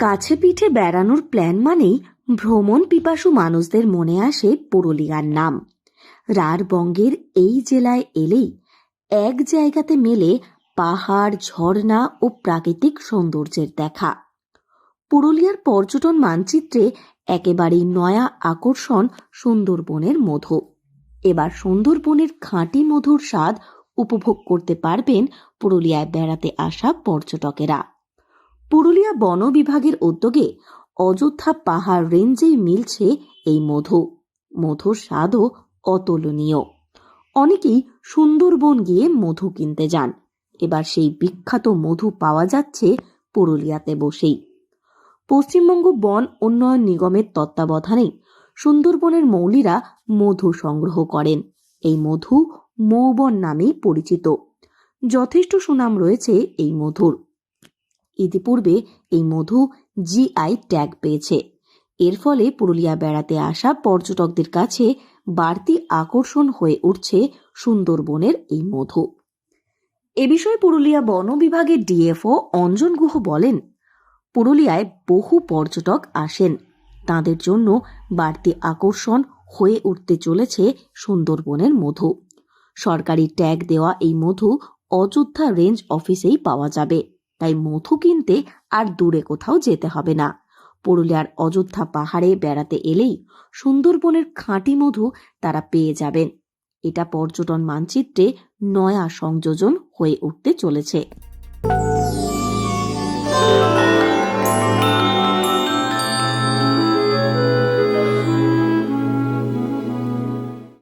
কাছে পিঠে বেড়ানোর প্ল্যান মানেই ভ্রমণ পিপাসু মানুষদের মনে আসে পুরুলিয়ার নাম। রাঢ়বঙ্গের এই জেলায় এলেই এক জায়গাতে মেলে পাহাড়, ঝর্ণা ও প্রাকৃতিক সৌন্দর্যের দেখা। পুরুলিয়ার পর্যটন মানচিত্রে একেবারেই নয়া আকর্ষণ সুন্দরবনের মধু। এবার সুন্দরবনের খাঁটি মধুর স্বাদ উপভোগ করতে পারবেন পুরুলিয়ায় বেড়াতে আসা পর্যটকেরা। পুরুলিয়া বন বিভাগের উদ্যোগে অযোধ্যা পাহাড় রেঞ্জেই মিলছে এই মধু। মধুর স্বাদও অতুলনীয়। অনেকেই সুন্দরবন গিয়ে মধু কিনতে যান। এবার সেই বিখ্যাত মধু পাওয়া যাচ্ছে পুরুলিয়াতে বসেই। পশ্চিমবঙ্গ বন উন্নয়ন নিগমের তত্ত্বাবধানে সুন্দরবনের মৌলিরা মধু সংগ্রহ করেন। এই মধু মৌবন নামেই পরিচিত। যথেষ্ট সুনাম রয়েছে এই মধুর। ইতিপূর্বে এই মধু জিআই ট্যাগ পেয়েছে। এর ফলে পুরুলিয়া বেড়াতে আসা পর্যটকদের কাছে বাড়তি আকর্ষণ হয়ে উঠছে সুন্দরবনের এই মধু। এ বিষয়ে পুরুলিয়া বন বিভাগের ডিএফও অঞ্জন গুহ বলেন, পুরুলিয়ায় বহু পর্যটক আসেন, তাদের জন্য বাড়তি আকর্ষণ হয়ে উঠতে চলেছে সুন্দরবনের মধু। সরকারি ট্যাগ দেওয়া এই মধু অযোধ্যা রেঞ্জ অফিসেই পাওয়া যাবে, তাই মধু কিনতে আর দূরে কোথাও যেতে হবে না। পুরুলিয়ার অযোধ্যা পাহাড়ে বেড়াতে এলেই সুন্দরবনের খাঁটি মধু তারা পেয়ে যাবেন। এটা পর্যটন মানচিত্রে নয়া সংযোজন হয়ে উঠতে চলেছে।